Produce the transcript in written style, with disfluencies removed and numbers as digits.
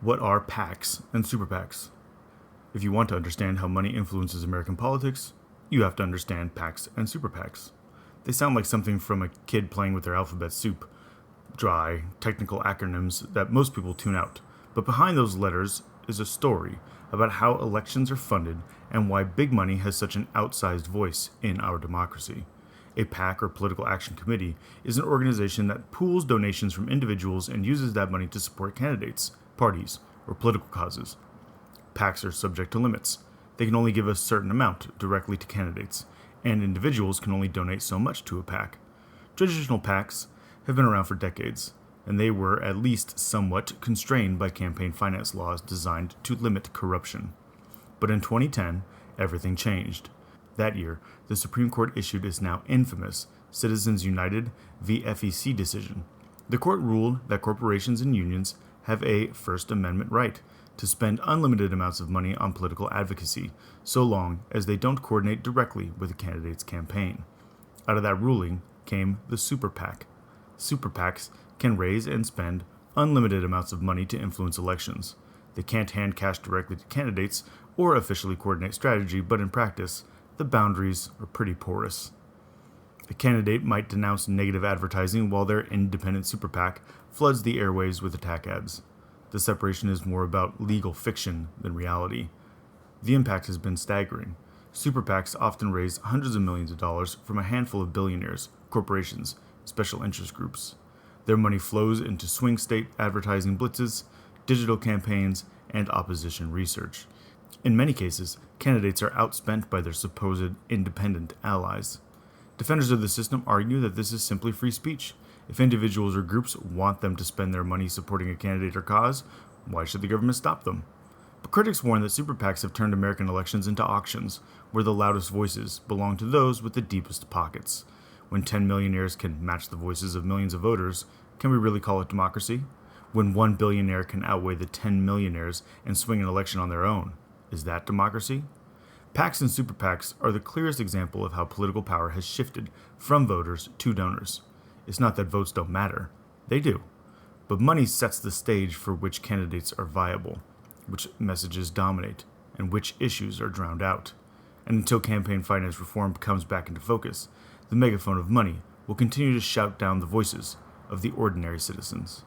What are PACs and super PACs? If you want to understand how money influences American politics, you have to understand PACs and super PACs. They sound like something from a kid playing with their alphabet soup, dry, technical acronyms that most people tune out. But behind those letters is a story about how elections are funded and why big money has such an outsized voice in our democracy. A PAC, or Political Action Committee, is an organization that pools donations from individuals and uses that money to support candidates, parties, or political causes. PACs are subject to limits. They can only give a certain amount directly to candidates, and individuals can only donate so much to a PAC. Traditional PACs have been around for decades, and they were at least somewhat constrained by campaign finance laws designed to limit corruption. But in 2010, everything changed. That year, the Supreme Court issued its now infamous Citizens United v. FEC decision. The court ruled that corporations and unions have a First Amendment right to spend unlimited amounts of money on political advocacy, so long as they don't coordinate directly with a candidate's campaign. Out of that ruling came the Super PAC. Super PACs can raise and spend unlimited amounts of money to influence elections. They can't hand cash directly to candidates or officially coordinate strategy, but in practice, the boundaries are pretty porous. A candidate might denounce negative advertising while their independent super PAC floods the airwaves with attack ads. The separation is more about legal fiction than reality. The impact has been staggering. Super PACs often raise hundreds of millions of dollars from a handful of billionaires, corporations, special interest groups. Their money flows into swing state advertising blitzes, digital campaigns, and opposition research. In many cases, candidates are outspent by their supposed independent allies. Defenders of the system argue that this is simply free speech. If individuals or groups want them to spend their money supporting a candidate or cause, why should the government stop them? But critics warn that super PACs have turned American elections into auctions, where the loudest voices belong to those with the deepest pockets. When 10 millionaires can match the voices of millions of voters, can we really call it democracy? When 1 billionaire can outweigh the 10 millionaires and swing an election on their own, is that democracy? PACs and super PACs are the clearest example of how political power has shifted from voters to donors. It's not that votes don't matter. They do. But money sets the stage for which candidates are viable, which messages dominate, and which issues are drowned out. And until campaign finance reform comes back into focus, the megaphone of money will continue to shout down the voices of the ordinary citizens.